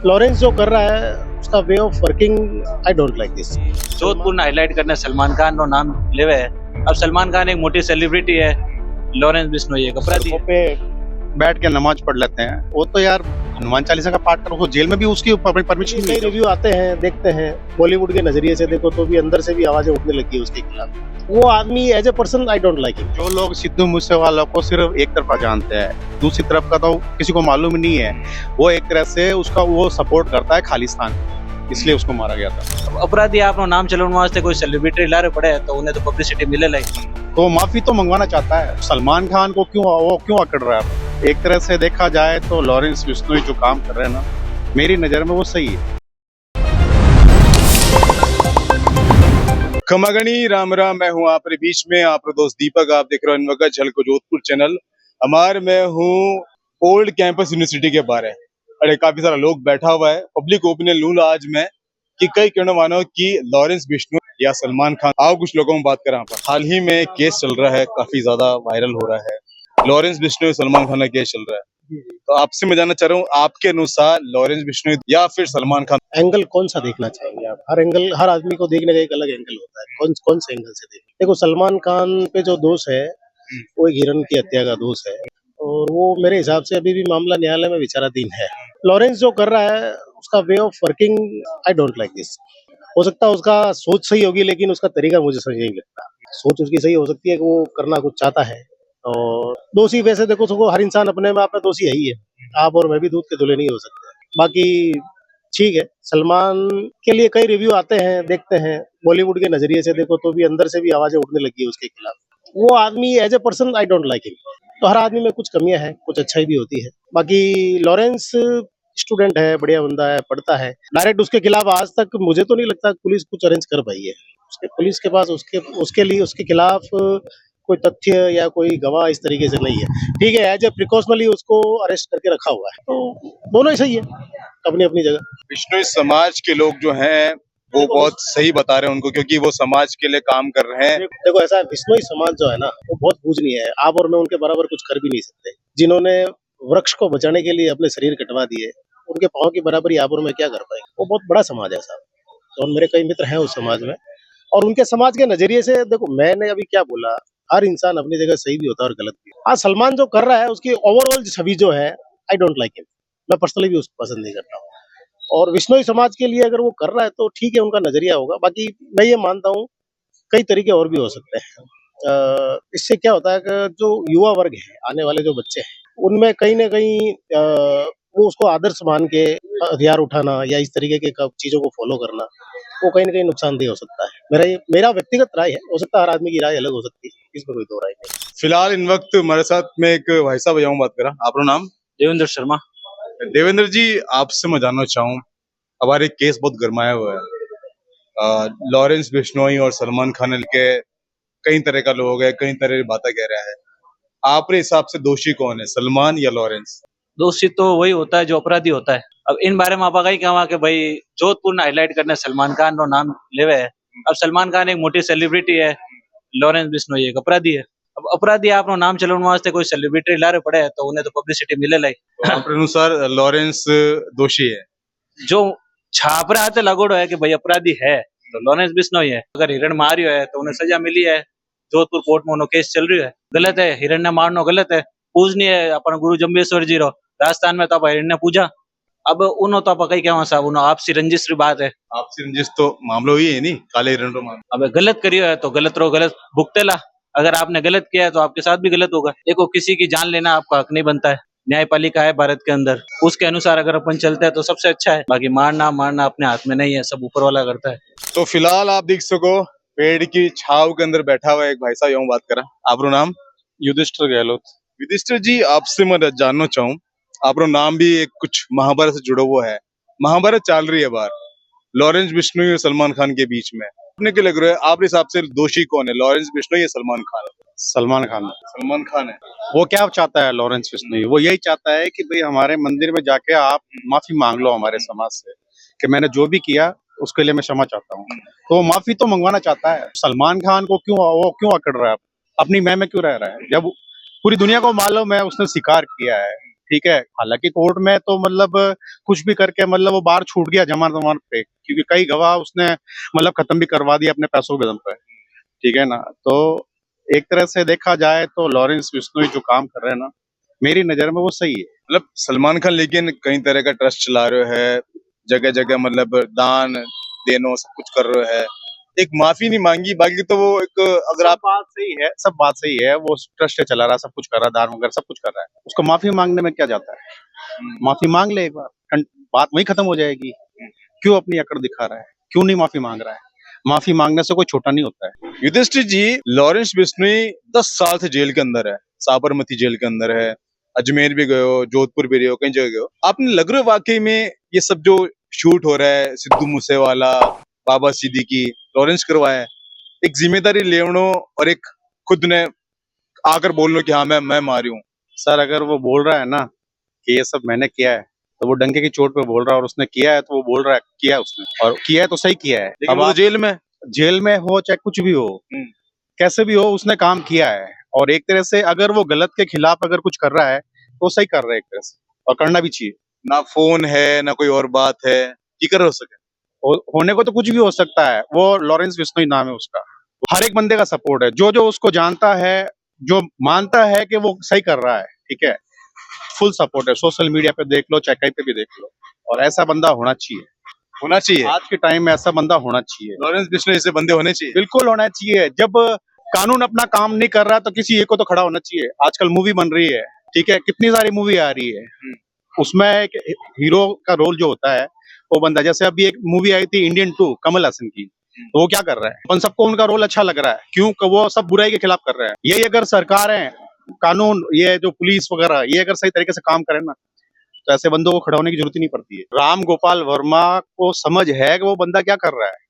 Lawrence जो कर रहा है उसका way of working I don't like this. Jodhpur highlight करने सलमान खान नो नाम लेवे है। अब सलमान खान एक मोटी सेलिब्रिटी है, लॉरेंस बिश्नोई एक अपराधी सड़कों है। पे बैठ के नमाज पढ़ लेते हैं, वो तो यार हनुमान चालीसा का पाठ करो, वो जेल में भी उसकी परमिशन कई नहीं है। रिव्यू आते हैं, देखते हैं, बॉलीवुड के नजरिए से देखो तो भी अंदर से भी आवाजें उठने लगी है उसके खिलाफ। वो आदमी as a person I don't like him. जो लोग सिद्धू मूसेवाला को सिर्फ एक तरफा जानते हैं, दूसरी तरफ का तो किसी को मालूम ही नहीं है। वो एक तरह से उसका वो सपोर्ट करता है खालिस्तान, इसलिए उसको मारा गया था। अपराधी आपनो नाम चलाने वास्ते कोई सेलिब्रिटी लारे पड़े है तो उन्हें तो पब्लिसिटी मिले लाई। तो माफी तो मंगवाना चाहता है। सलमान खान को क्यों अकड़ रहा है? एक तरह से देखा जाए तो लॉरेंस बिश्नोई जो काम कर रहे हैं ना, मेरी नजर में वो सही है। खमागणी राम राम, मैं हूँ आपके बीच में आपका दोस्त दीपक। आप देख रहे हो इनवका झलको जोधपुर चैनल। हमारे में हूँ ओल्ड कैंपस यूनिवर्सिटी के बारे। अरे काफी सारा लोग बैठा हुआ है। पब्लिक ओपिनियन लूंगा आज मैं कि कई कहना मानो कि लॉरेंस बिश्नोई या सलमान खान। आओ कुछ लोगों में बात करें। हाल ही में एक केस चल रहा है, काफी ज्यादा वायरल हो रहा है। लॉरेंस बिश्नोई सलमान खान का केस चल रहा है, तो आपसे मैं जानना चाह रहा हूँ, आपके अनुसार लॉरेंस बिश्नोई या फिर सलमान खान? एंगल कौन सा देखना चाहेंगे आप? हर एंगल, हर आदमी को देखने का एक अलग एंगल होता है। कौन कौन से एंगल से देखें? देखो, सलमान खान पे जो दोष है वो एक हिरन की हत्या का दोष है, और वो मेरे हिसाब से अभी भी मामला न्यायालय में विचाराधीन है। लॉरेंस जो कर रहा है उसका way of working I don't like this. हो सकता है उसका सोच सही होगी, लेकिन उसका तरीका मुझे सही नहीं लगता। सोच उसकी सही हो सकती है कि वो करना कुछ चाहता है, और दोषी वैसे देखो सबको, हर इंसान अपने में आप में दोषी है ही है। आप और मैं भी दूध के धुले नहीं हो सकते। बाकी ठीक है, सलमान के लिए कई रिव्यू आते हैं, देखते हैं, बॉलीवुड के नजरिए से देखो तो भी अंदर से भी आवाजें उठने लगी है उसके खिलाफ। वो आदमी as a person I don't like him. तो हर आदमी में कुछ कमियां हैं, कुछ अच्छाई भी होती है। बाकी लॉरेंस स्टूडेंट है, बढ़िया बंदा है, पढ़ता है। डायरेक्ट उसके खिलाफ आज तक मुझे तो नहीं लगता पुलिस कुछ अरेंज कर पाई है। उसके पुलिस के पास उसके उसके लिए उसके खिलाफ कोई तथ्य या कोई गवाह इस तरीके से नहीं है। ठीक है, एज ए प्रिकॉशनली उसको अरेस्ट करके रखा हुआ है, तो दोनों ही सही है अपनी अपनी जगह। बिश्नोई समाज के लोग जो हैं वो बहुत सही बता रहे हैं उनको, क्योंकि वो समाज के लिए काम कर रहे हैं। देखो, ऐसा है, बिश्नोई समाज जो है ना वो बहुत पूजनीय है। आप और मैं उनके बराबर कुछ कर भी नहीं सकते। जिन्होंने वृक्ष को बचाने के लिए अपने शरीर कटवा दिए, उनके पाँव की बराबरी आप और मैं क्या कर पाएंगे? वो बहुत बड़ा समाज है साहब, और मेरे कई मित्र हैं उस समाज में। और उनके समाज के नजरिए से देखो, मैंने अभी क्या बोला, हर इंसान अपनी जगह सही भी होता है और गलत भी। आज सलमान जो कर रहा है उसकी ओवरऑल छवि जो है आई डोंट लाइक हिम। मैं पर्सनली भी उसको पसंद नहीं करता हूँ। और विश्नोई समाज के लिए अगर वो कर रहा है तो ठीक है, उनका नजरिया होगा। बाकी मैं ये मानता हूँ कई तरीके और भी हो सकते हैं। इससे क्या होता है कि जो युवा वर्ग है, आने वाले जो बच्चे हैं, उनमें कहीं ना कहीं वो उसको आदर्श मान के हथियार उठाना या इस तरीके के चीजों को फॉलो करना, वो कहीं ना कहीं नुकसानदेह हो सकता है। मेरा व्यक्तिगत राय है, हो सकता है हर आदमी की राय अलग हो सकती है, इसमें कोई दो राय नहीं। फिलहाल इन वक्त हमारे साथ में एक भाई साहब आऊँ बात करा। आपका नाम? देवेंद्र शर्मा। देवेंद्र जी, आपसे मैं जानना चाहूँ, हमारे केस बहुत गरमाया हुआ है। लॉरेंस बिश्नोई और सलमान खान के कई तरह का लोग है, कई तरह की बातें कह रहा है। आपके हिसाब से दोषी कौन है, सलमान या लॉरेंस? दोषी तो वही होता है जो अपराधी होता है। अब इन बारे में आप कहीं कहा कि भाई जोधपुर हाईलाइट करने सलमान खान नो नाम लेवे है। अब सलमान खान एक मोटी सेलिब्रिटी है, लॉरेंस बिश्नोई एक अपराधी है। अब अपराधी आपनो नाम चलाने वास्ते कोई सेलिब्रिटी लारे पड़े है तो उन्हें तो पब्लिसिटी मिले लाई। तो आपके अनुसार लॉरेंस दोषी है? जो छापरा हाथे लगोड़ो है कि भाई अपराधी है तो लॉरेंस बिश्नोई है। अगर हिरण मारियो है तो उन्हें सजा मिली है। जोधपुर कोर्ट में उन्होंने केस चल रही है। गलत है, हिरण ने मारना गलत है। पूजनीय है अपन गुरु जम्बेश्वर जी रो, राजस्थान में तो आप हिरण ने पूजा। अब उन्हों तो आप कहीं क्या साहब, उन्हों आपसी रंजिश की बात है। आपसी रंजिश तो मामलो ही है नहीं, काले हिरण रो मामलो। अब गलत करियो है तो गलत रो गलत भुगतेला। अगर आपने गलत किया है तो आपके साथ भी गलत होगा। देखो, किसी की जान लेना आपका हक नहीं बनता है। न्यायपालिका है भारत के अंदर, उसके अनुसार अगर अपन चलते हैं तो सबसे अच्छा है। बाकी मारना मारना अपने हाथ में नहीं है, सब ऊपर वाला करता है। तो फिलहाल आप देख सको पेड़ की छाव के अंदर बैठा हुआ एक भाई साहब यूं बात करा। आपरो नाम? युधिष्ठिर गहलोत। युधिष्ठिर जी, आपसे मैं जानना चाहूँ, आपरो नाम भी एक कुछ महाभारत से जुड़ा हुआ है। महाभारत चल रही है बाहर, लॉरेंस बिश्नोई और सलमान खान के बीच में। अपने के लग रहा है, आपके हिसाब से दोषी कौन है, लॉरेंस बिश्नोई या सलमान खान? सलमान खान। सलमान खान है। वो क्या चाहता है लॉरेंस बिश्नोई? वो यही चाहता है कि भाई हमारे मंदिर में जाके आप माफी मांग लो हमारे समाज से, कि मैंने जो भी किया उसके लिए मैं क्षमा चाहता हूँ। तो वो माफी तो मंगवाना चाहता है। सलमान खान को क्यों अकड़ रहा है? अपनी मैं में क्यों रह रहा है, जब पूरी दुनिया को मालूम है उसने शिकार किया है, ठीक है, हालांकि कोर्ट में तो मतलब कुछ भी करके मतलब वो बाहर छूट गया जमानत वमानत पे, क्योंकि कई गवाह उसने मतलब खत्म भी करवा दिया अपने पैसों के दम पे, ठीक है ना। तो एक तरह से देखा जाए तो लॉरेंस बिश्नोई जो काम कर रहे हैं ना, मेरी नजर में वो सही है। मतलब सलमान खान लेकिन कई तरह का ट्रस्ट चला रहे है, जगह जगह मतलब दान देनो सब कुछ कर रहे है, एक माफी नहीं मांगी, बाकी तो वो एक अगर आप बात सही है, सब बात सही है, वो ट्रस्ट चला रहा है, सब कुछ कर रहा है, दान वगैरह सब कुछ कर रहा है, उसको माफी मांगने में क्या जाता है, माफी मांग ले एक बार, बात वही खत्म हो जाएगी। क्यों अपनी अकड़ दिखा रहा है, क्यों नहीं माफी मांग रहा है? माफी मांगने से कोई छोटा नहीं होता है। युधिष्ठिर जी, लॉरेंस बिश्नोई 10 साल से जेल के अंदर है, साबरमती जेल के अंदर है, अजमेर भी गए हो, जोधपुर भी रहे हो, कई जगह गए हो, आपने लग रहा है वाकई में ये सब जो शूट हो रहा है, सिद्धू मूसेवाला, बाबा सिद्दीकी, लॉरेंस करवाया है, एक जिम्मेदारी लेवनो और एक खुद ने आकर बोलना कि हाँ मैं मारी हूँ। सर अगर वो बोल रहा है ना कि ये सब मैंने किया है, तो वो डंके की चोट पे बोल रहा है, और उसने किया है तो वो बोल रहा है किया है उसने, और किया है तो सही किया है। लेकिन अब वो तो आप जेल में हो चाहे कुछ भी हो, कैसे भी हो, उसने काम किया है, और एक तरह से अगर वो गलत के खिलाफ अगर कुछ कर रहा है तो सही कर रहा है एक तरह से, और करना भी चाहिए। ना फोन है ना कोई और बात है, की कर हो सके। होने को तो कुछ भी हो सकता है, वो लॉरेंस बिश्नोई नाम है उसका, हर एक बंदे का सपोर्ट है, जो जो उसको जानता है, जो मानता है कि वो सही कर रहा है, ठीक है, फुल सपोर्ट है, सोशल मीडिया पे देख लो चाहे कहीं पे भी देख लो, और ऐसा बंदा होना चाहिए, होना चाहिए। आज के टाइम में ऐसा बंदा होना चाहिए, लॉरेंस बिश्नोई ऐसे बंदे होने चाहिए। बिल्कुल होना चाहिए। जब कानून अपना काम नहीं कर रहा तो किसी एक को तो खड़ा होना चाहिए। आजकल मूवी बन रही है, ठीक है, कितनी सारी मूवी आ रही है, उसमें एक हीरो का रोल जो होता है वो बंदा, जैसे अभी एक मूवी आई थी इंडियन 2 कमल हसन की, तो वो क्या कर रहा है, अपन सबको उनका रोल अच्छा लग रहा है, क्यों वो सब बुराई के खिलाफ कर रहे हैं। यही अगर सरकार है, कानून, ये जो पुलिस वगैरह, ये अगर सही तरीके से काम करे ना, तो ऐसे बंदों को खड़ा होने की जरूरत ही नहीं पड़ती है। राम गोपाल वर्मा को समझ है कि वो बंदा क्या कर रहा है,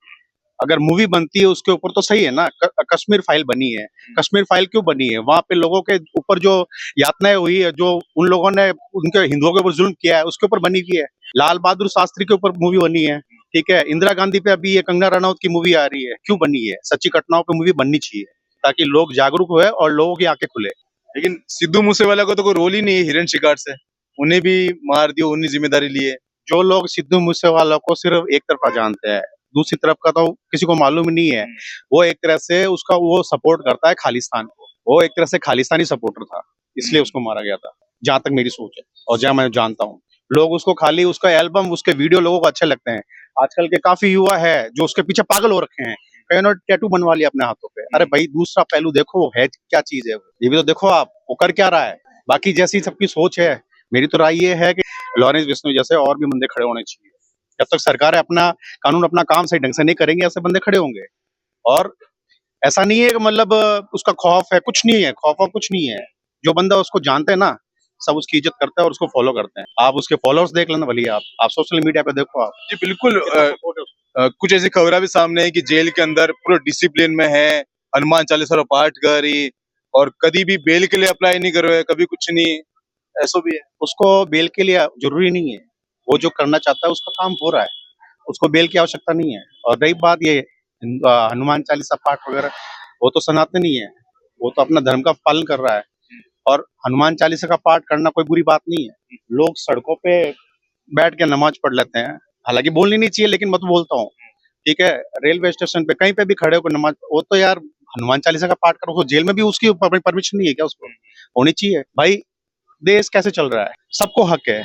अगर मूवी बनती है उसके ऊपर तो सही है ना। कश्मीर फाइल बनी है, कश्मीर फाइल क्यों बनी है, वहां पे लोगों के ऊपर जो यातनाएं हुई है, जो उन लोगों ने उनके हिंदुओं के ऊपर जुल्म किया है, उसके ऊपर बनी हुई है। लाल बहादुर शास्त्री के ऊपर मूवी बनी है, ठीक है, इंदिरा गांधी पे अभी ये कंगना रनौत की मूवी आ रही है, क्यों बनी है, सच्ची घटनाओं पे मूवी बननी चाहिए, ताकि लोग जागरूक हुए और लोगों की आंखें खुले। लेकिन सिद्धू मूसेवाला को तो कोई रोल ही नहीं है हिरण शिकार से, उन्हें भी मार दिया, उन्हें जिम्मेदारी ली है। जो लोग सिद्धू मूसेवाला को सिर्फ एक तरफा जानते हैं, दूसरी तरफ का तो किसी को मालूम ही नहीं है, वो एक तरह से उसका वो सपोर्ट करता है खालिस्तान को, वो एक तरह से खालिस्तानी सपोर्टर था, इसलिए उसको मारा गया था, जहां तक मेरी सोच है और जहां मैं जानता हूँ। लोग उसको खाली उसका एल्बम, उसके वीडियो लोगों को अच्छे लगते हैं। आजकल के काफी युवा है जो उसके पीछे पागल हो रखे हैं, कई ने टैटू बनवा लिया अपने हाथों पे। अरे भाई दूसरा पहलू देखो, वो है क्या चीज है, वो ये भी तो देखो आप, वो कर क्या रहा है। बाकी जैसी सबकी सोच है, मेरी तो राय ये है कि लॉरेंस बिश्नोई जैसे और भी बंदे खड़े होने चाहिए। जब तक सरकार अपना कानून अपना काम सही ढंग से नहीं करेंगे, ऐसे बंदे खड़े होंगे। और ऐसा नहीं है कि मतलब उसका खौफ है, कुछ नहीं है, खौफ और कुछ नहीं है। जो बंदा उसको जानते हैं ना, सब उसकी इज्जत करते हैं और उसको फॉलो करते हैं। आप उसके फॉलोअर्स देख लेना भले, आप सोशल मीडिया पे देखो आप। जी बिल्कुल। कुछ ऐसी खबरें भी सामने है कि जेल के अंदर पूरा डिसिप्लिन में है, हनुमान चालीसा पाठ करी, और कभी भी बेल के लिए अप्लाई नहीं करो है, कभी कुछ नहीं, ऐसा भी है। उसको बेल के लिए जरूरी नहीं है, वो जो करना चाहता है उसका काम हो रहा है, उसको बेल की आवश्यकता नहीं है। और रही बात ये हनुमान चालीसा पाठ वगैरह, वो तो सनातनी है, वो तो अपना धर्म का पालन कर रहा है, और हनुमान चालीसा का पाठ करना कोई बुरी बात नहीं है। लोग सड़कों पे बैठ के नमाज पढ़ लेते हैं, हालांकि बोलनी नहीं चाहिए लेकिन मैं तो बोलता हूँ, ठीक है, रेलवे स्टेशन पे कहीं पे भी खड़े होकर नमाज, वो तो यार हनुमान चालीसा का पाठ करो, जेल में भी उसकी परमिशन नहीं है क्या, उसको होनी चाहिए भाई। देश कैसे चल रहा है, सबको हक है,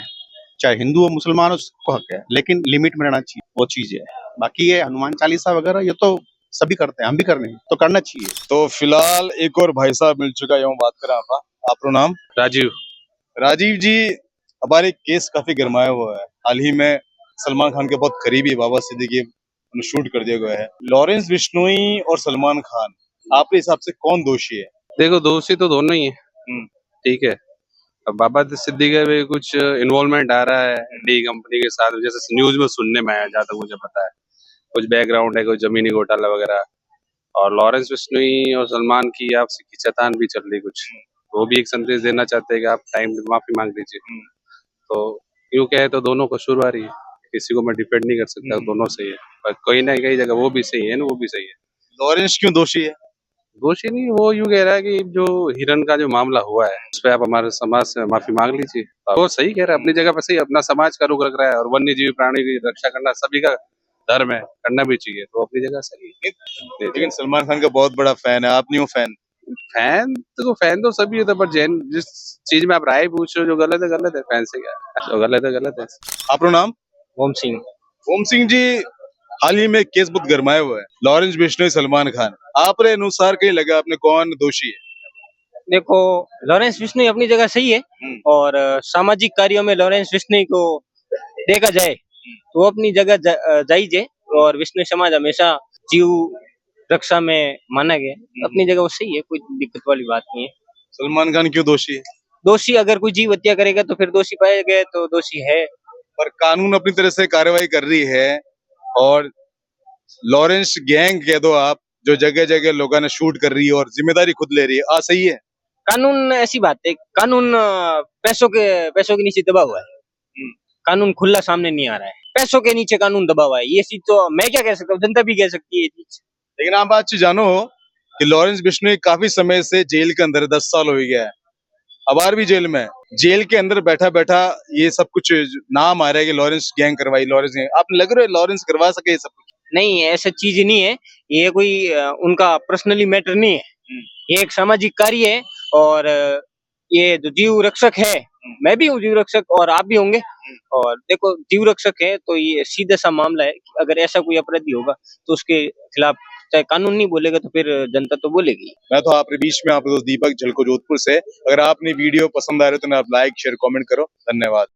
चाहे हिंदू हो मुसलमान हो, सबको हक है, लेकिन लिमिट में रहना चाहिए, वो चीज है। बाकी ये हनुमान चालीसा वगैरह ये तो सभी करते हैं, हम भी कर रहे हैं, तो करना चाहिए। तो फिलहाल एक और भाई साहब मिल चुका है, यूं बात करें आपका नाम? राजीव। राजीव जी, हमारे केस काफी गरमाया हुआ है, हाल ही में सलमान खान के बहुत करीबी बाबा सिद्दीकी उन्हें शूट कर दिया गया है। लॉरेंस बिश्नोई और सलमान खान, आपके हिसाब से कौन दोषी है? देखो दोषी तो दोनों ही है, हम्म, ठीक है। अब बाबा सिद्दीकी का भी कुछ इन्वॉल्वमेंट आ रहा है डी कंपनी के साथ, जैसे न्यूज में सुनने में आया, जहाँ तक मुझे पता है कुछ बैकग्राउंड है, कुछ जमीनी घोटाला वगैरह। और लॉरेंस बिश्नोई और सलमान की आपसी खींचातान भी चल रही कुछ, वो भी एक संदेश देना चाहते हैं कि आप टाइम पे माफी मांग लीजिए। तो यूँ कहे तो दोनों कसूरवार ही है, किसी को मैं डिफेंड नहीं कर सकता, दोनों सही है, पर कोई ना कई जगह वो भी सही है ना, वो भी सही है। लॉरेंस क्यों दोषी है? दोषी नहीं, वो यूँ कह रहा है कि जो हिरन का जो मामला हुआ है उस पे आप हमारे समाज से माफी मांग लीजिए। वो सही कह रहा है, अपनी जगह पे सही, अपना समाज का रुख रख रहा है और वन्य जीव प्राणी की रक्षा करना सभी का धर्म है, करना भी चाहिए, तो अपनी जगह सही है। लेकिन सलमान खान का बहुत बड़ा फैन है, आप नहीं हो फैन? फैन तो सभी होता है, पर जैन जिस चीज में आप राय पूछ रहे हो, जो गलत है, फैन से क्या है, जो गलत है। आपका नाम? ओम सिंह। ओम सिंह जी, हाल ही में केस बहुत गरमाए हुए है, लॉरेंस बिश्नोई सलमान खान, आपरे अनुसार कहीं लगा आपने कौन दोषी है? देखो, लॉरेंस बिश्नोई अपनी जगह सही है और सामाजिक कार्यों में लॉरेंस बिश्नोई को देखा जाए तो वो अपनी जगह जायज है और विष्णु समाज हमेशा जीव रक्षा में माना गया है। अपनी जगह वो सही है, कोई दिक्कत वाली बात नहीं है। सलमान खान क्यों दोषी है? दोषी अगर कोई जीव हत्या करेगा तो फिर दोषी पाया गया तो दोषी है। पर कानून अपनी तरह से कार्रवाई कर रही है और लॉरेंस गैंग कह दो आप, जो जगह जगह लोगों ने शूट कर रही है और जिम्मेदारी खुद ले रही है, सही है? कानून ऐसी बात है, कानून पैसों के नीचे दबा हुआ है। कानून खुला सामने नहीं आ रहा है, पैसों के नीचे कानून दबा हुआ है। ये चीज तो मैं क्या कह सकता हूँ, जनता भी कह सकती है ये चीज। लेकिन आप बात जानो कि लॉरेंस बिश्नोई काफी समय से जेल के अंदर 10 साल हो गया है, अबार भी जेल में है। जेल के अंदर बैठा बैठा ये सब कुछ नाम आ रहा है कि लॉरेंस गैंग करवाई, लॉरेंस गैंग, आप लग रहे हो लॉरेंस करवा सके ये सब कुछ? नहीं, ऐसा चीज नहीं है, ये कोई उनका पर्सनली मैटर नहीं है। ये एक सामाजिक कार्य है और ये जो जीव रक्षक है, मैं भी हूँ जीव रक्षक और आप भी होंगे। और देखो, जीव रक्षक है तो ये सीधा सा मामला है कि अगर ऐसा कोई अपराधी होगा तो उसके खिलाफ चाहे कानून नहीं बोलेगा तो फिर जनता तो बोलेगी। मैं तो आपके बीच में, आप दोस्त दीपक झलको जोधपुर से। अगर आपने वीडियो पसंद आ रहे हो तो आप लाइक शेयर कमेंट करो। धन्यवाद।